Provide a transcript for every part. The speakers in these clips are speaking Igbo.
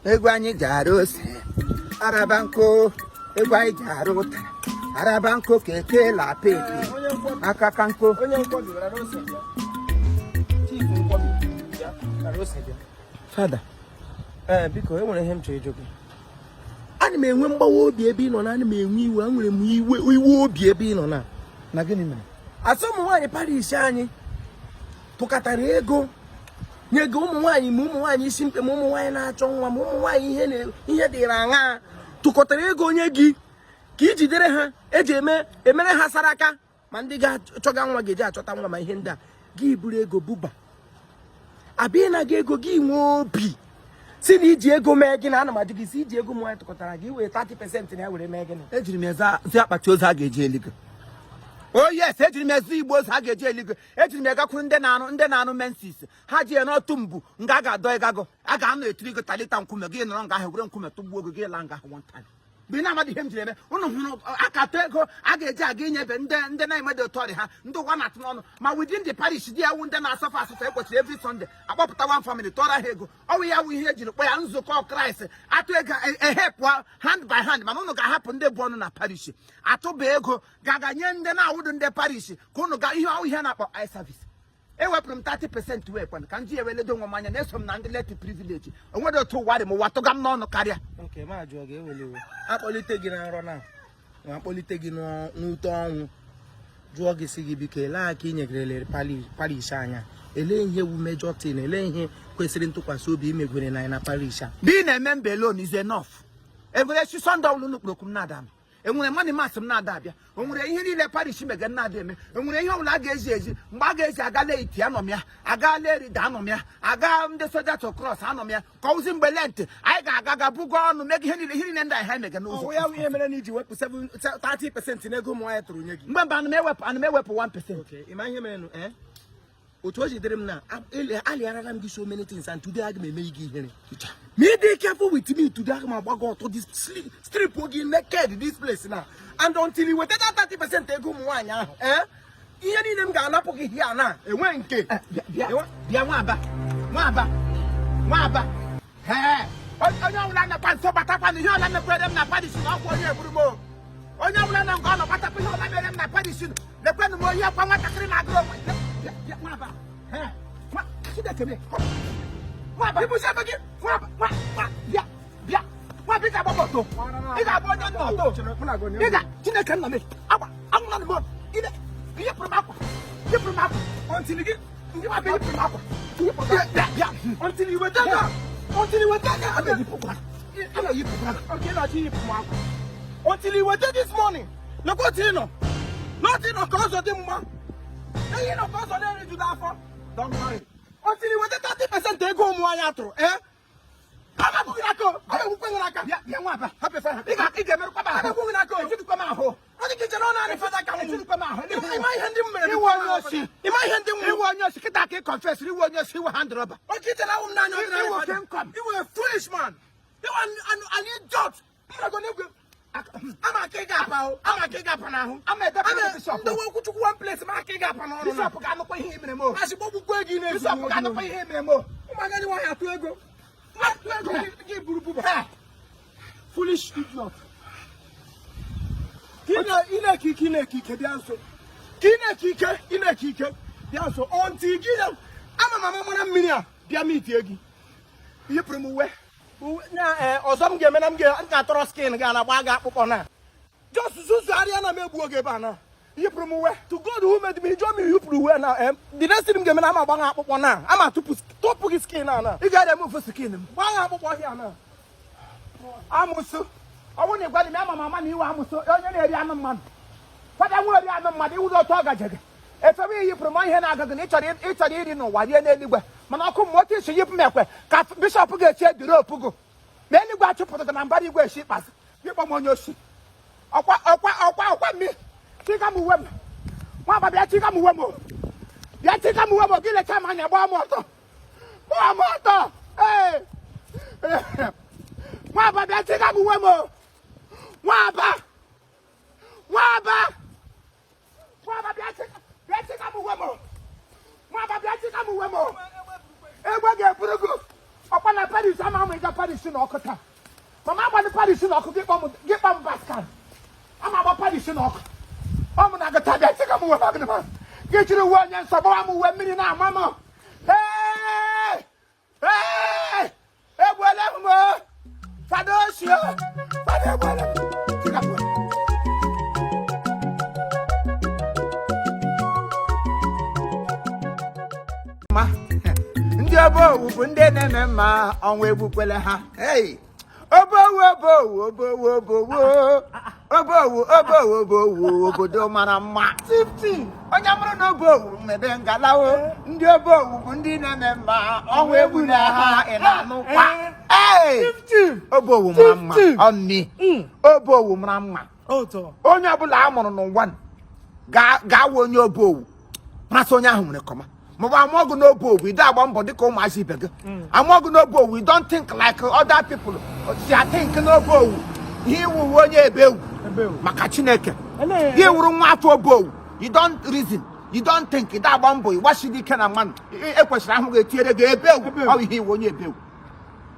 Egwani jaros, Arabanko, Egwai jarot, Arabanko keke la pepe, Akakanko. Father, because I want him to joke. Anime when Bow be a bean on anime, we will be a bean on her. Nagin. As someone a party shiny, Tocatarego. Ye go mwani mumu wani simple mumu wani na chongwa mumu wani ihe de ranga tukoterego nyegi kiji dere ha ejeme emere ha saraka mandi ga choga nwa geje achota nwa ma ihe nda gi buru ego buba abi na ga ego gi nwe obi si ni ji ego megi na ana madigi si ji ego mwa tukotara gi we 30% na were megi na ejiri me za akpati ozu ha ga-eje eligo. Oh yes, ejiri me zu Igbo ha ga-eje eligo. Ejiri me gakwuru ndị na-anụ mensis. Ha ji eno tumbu nga ga do igago. Aga anu etiri go talita nkume gi no nga ahegure nkume tugbu ogo gi la nga one time. Bi na amadi hem jire me. Unu hunu akato ego aga eje aga inyebe ndị na imede otori ha. Ndị ụwa na atụ ọnụ. Ma within the parish di awu ndị na-asọfa asọfa ekwesịrị every Sunday. Akpọpụta one family tora ha ego. Ọwụ ya wu ihe ejiri kpọ ya nzukọ Christ. Atụ ego ehepụ hand by hand. Mana unu ga-ahapụ ndị bụ ọnụ na parish. Atụba ego ga-aganye ndị na-awụdụ ndị parish ka unu ga ihe na-akpọ eye service. Ewepụrụ m 30% wee kwana ka m ji eweledo nwa m anya na-eso m na ndị leti privilege. Onwere otu ụwa dị m ụwa tụga m n'ọnụ karịa. Okay, ma jụọ gị ewelewe. Akpọlite gị na nrọ na akpọlite gị n'ute ọnwụ jụọ gị si gị biko elee aka inyegerele parish anya ele ihe wu major thing ele ihe kwesịrị ntụkwasị obi imegwere na parish a bi na-eme mbe alone is enough. Enwere chi Sunday ọbụla n'okpurokwu m na-ada m enwere money mass m na-ada abịa onwere ihe niile parish mega na-ada eme enwere ihe ọbụla a ga-eji eji mgbe a ga-eji agala iti anọ m ya agala erida anọ m ya aga ndị soja to cross anọ m ya ka ozi mgbe lent anyị ga-aga bugo ọnụ mega ihe niile ndị anyị mega n'ụzọ ya ihe mere na iji wepụ 30% n'ego ụmụ anyị tụrụ nye gị mgbe ana m ewepụ 1%. Okay, ịma ihe mere otu o jidere m na alịarara m gị so many things and today aga m eme gị ihere. Me dey careful with me today aga m agbago ọtọ this strip ogi naked this place now and until you weta that 30% ego ụmụ nwaanyị ahụ ihe niile m ga-anapụ gị hia na enwe nke bịa nwaba onye ọbụla na-akpa nso batakwa na ihe ọla mekwere m na parish na ọkwa onye eburu m onye ọbụla na nke ọ nọ batakwa ihe ọla mere m na parish lekwenụ m oyi ọkwa nwatakịrị na-agụrụ onwe until you were there this morning. Look what you know. Nothing occurs of the man. You know, because of them to that for. Don't worry. Until you were 30% they go more yatro, I'm not going to go. I'm not going to go. Yeah, happy friend. You got to get me. I'm not going to go. You come out home. I think it's on for that guy. You come out. In my hand, you want your in my hand, you want your secretary confess. You want your see what hand rubber. What you tell them now? You come. You were a foolish man. You want an idiot. I'm not going to go. I'm a king up now. I'm a king up now. I'm a bishop. The one who took one place, my king up now. Bishop cannot pay him anymore. I suppose we're going to Bishop cannot pay him anymore. Oh my God, you want to go? What? Foolish idiot. Ina kike bianso. Ina kike bianso. Onti gina. Ama mama mona minia. Bia meet egi. Ye promuwe. Na ozom ge menam ge nka toro skin ga na gba ga akpụkpọ na just susu aria na megbu oge ba na yipru mu we to God who made me join me yipru we na the next thing ge menam agba ga akpụkpọ na ama tupu skin na I ga dem for skin m gba ga akpụkpọ hia na amusu owo ni gba ni ama mama ni iwa amusu onye na eri anu mmadụ fada nwe eri anu mmadụ iwu do to agajege efebe yipru ma ihe na agaga ni ịchọrọ iri no wari na eligwe mana ọkụ mmụọ isi yip mekwe ka bishop ga-eche drop go ma eligwe achụpụtara na mbara igwe eshi kpasị yikpọ m onye osi ọkwa mi chika m uwe m nwa aba bịa chika m uwe m bịa chika m uwe m gị lecha m anya gbaa m ọtọ nwa aba bịa chika m uwe m nwa aba bịa chika m uwe m nwa aba bịa chika m uwe m egbe ga-eburugo Upon a Paris, I'm going to Paris in Okota. Mama, I want to Paris in Okota, get on Bascan. I'm about Paris in Okota. I'm not going to take a move. Get you the one and some more 1 million now, Mama. Hey! Hey! Hey, whatever. Fadosia. Ndị obowu bụ ndị na-eme mma ọnwa egbukwele ha. Hey! Obowu obodo mara mma. 15. Onye mụrụ na obowu mebe ngalawo. Ndị obowu bụ ndị na-eme mma ọnwa egbule ha ị na-anụkwa. Hey! 15. Obowu mara mma. Ọnị. Obowu mara mma. Oto. Onye ọbụla a mụrụ n'ụwa ga-awụ onye obowu. Masị onye ahụ nwere kọma. But I'm not going to go. We don't want to go. I'm not going to go. We don't think like other people. See, I think no go. He will want you a bill. Makachineke. He will want to go. You don't reason. You don't think that one boy. What should he can a man? A question I'm going to tell you a bill. How he won your bill.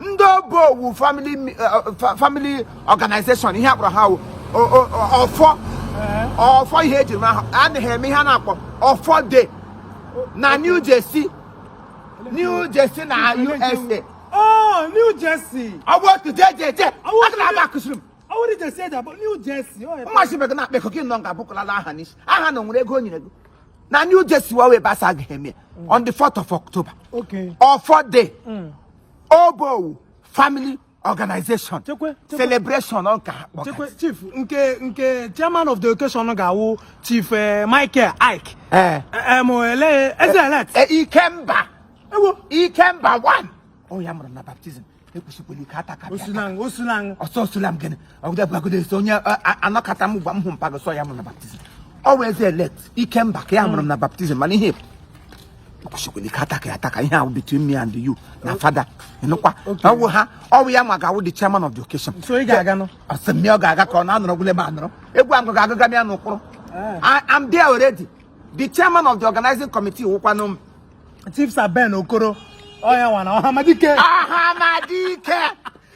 No family organization. He have how or for here and hear me or 4 days. Na New Jersey na UST. Oh, New Jersey. I want to JJ. I wanted to say that about New Jersey. Oh, must be not because you know Gabukola Hanish. I had no go. Na New Jersey we basag him on the 4th of October. Okay. Or 4 day. Obo family organization celebration on Chief nke chairman of the occasion gawo Chief Michael Ike Ikemba 1 oh ya mara na baptism ekwesịkwala ka ataka osulang gene ogde sonya anakata mu gba mhu mpago so ya mara na baptism always elect Ikemba ka ya mara na baptism man ihe ekwesịkwala ka ataka ihe ahụ between me and you na father enukwa owo ha owo ya magawo the chairman of the occasion so ị ga-aga no asemi ọ ga-aga ka ọ na-anọrọ gule ma anọrọ egwu ahụ ga-aga ga na n'ụkpụrụ I'm there already. The chairman of the organizing committee wụkwanụ Chief Saben Okoro oya wana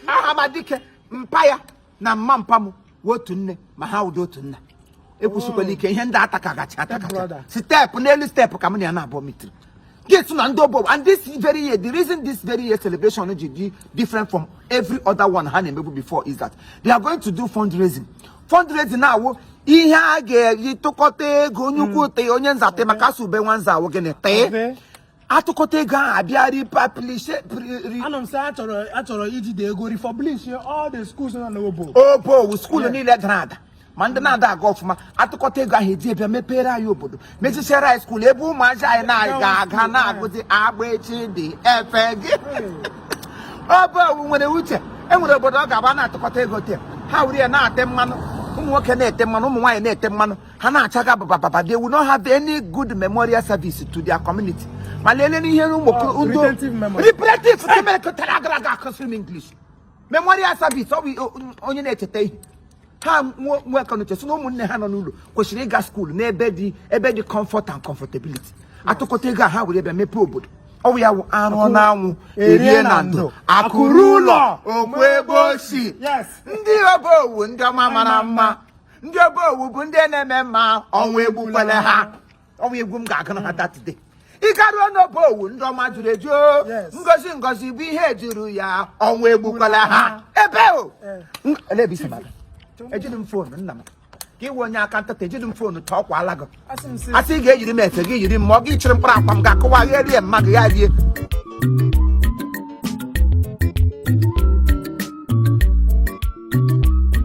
Ahamadike mpaya na mmampamu wotu nne ma ha udo otu nna ekwusikwala ike ihe ndị ataka step n'elu step ka m na abụọ mitri get na ndị obo and this very year the reason this very year celebration is different from every other one ha na-emebu before is that they are going to do fundraising now ihe a ga-eji tụkọta ego onye ukwu te onye nzate maka sube nwanza awụ gịnị tee atụkọta ego ahụ abịarị publish anọ m sị achọrọ iji de ego republish all the schools na n'obo school niile dara ada ma ndị na-ada aga ọfụma atụkọta ego ahụ eji bịa mepere anyị obodo mechisere anyị school ebe ụmụazị anyị na-aga na-agụzi agba echi dị efe gị obowu nwere uche enwere obodo ọ ga-aba na-atụkọta ego te ha were ya na-ate mmanụ ụmụ nwoke na-ete mmanụ ụmụ nwaanyị na-ete mmanụ ha na-achaga bababa they will not have any good memorial service to their community ma lelee n'ihe ụmụ repetitive English memorial service onye na-echeta ihe ha nwekọnuche so na ụmụnne ha nọ n'ụlọ kwesịrị ịga school n'ebe dị comfort and comfortability atụkọta ego ha were bịa mepee obodo ọwụ ya wụ arụ na anwụ erie na ndụ akụrụ ụlọ okwu ebe osi ndị obowu ndị ọma mara mma ndị obowu bụ ndị na-eme mma ọnwa egbukwele ha ọnwa egwu m ga-aga na ha datide ịgaruo n'obowu ndị ọma juru eju ngozi bụ ihe juru ya ọnwa egbukwele ha ebe o elebisibara ejiri m fonu nna m ka iwe onye aka ntata ejiri m fonu ta ọkwa alago asị ị ga-ejiri m efe gị yiri m ma ọ gị chịrị mkpụrụ akwa m ga-akụwa gha rie mmadụ ya rie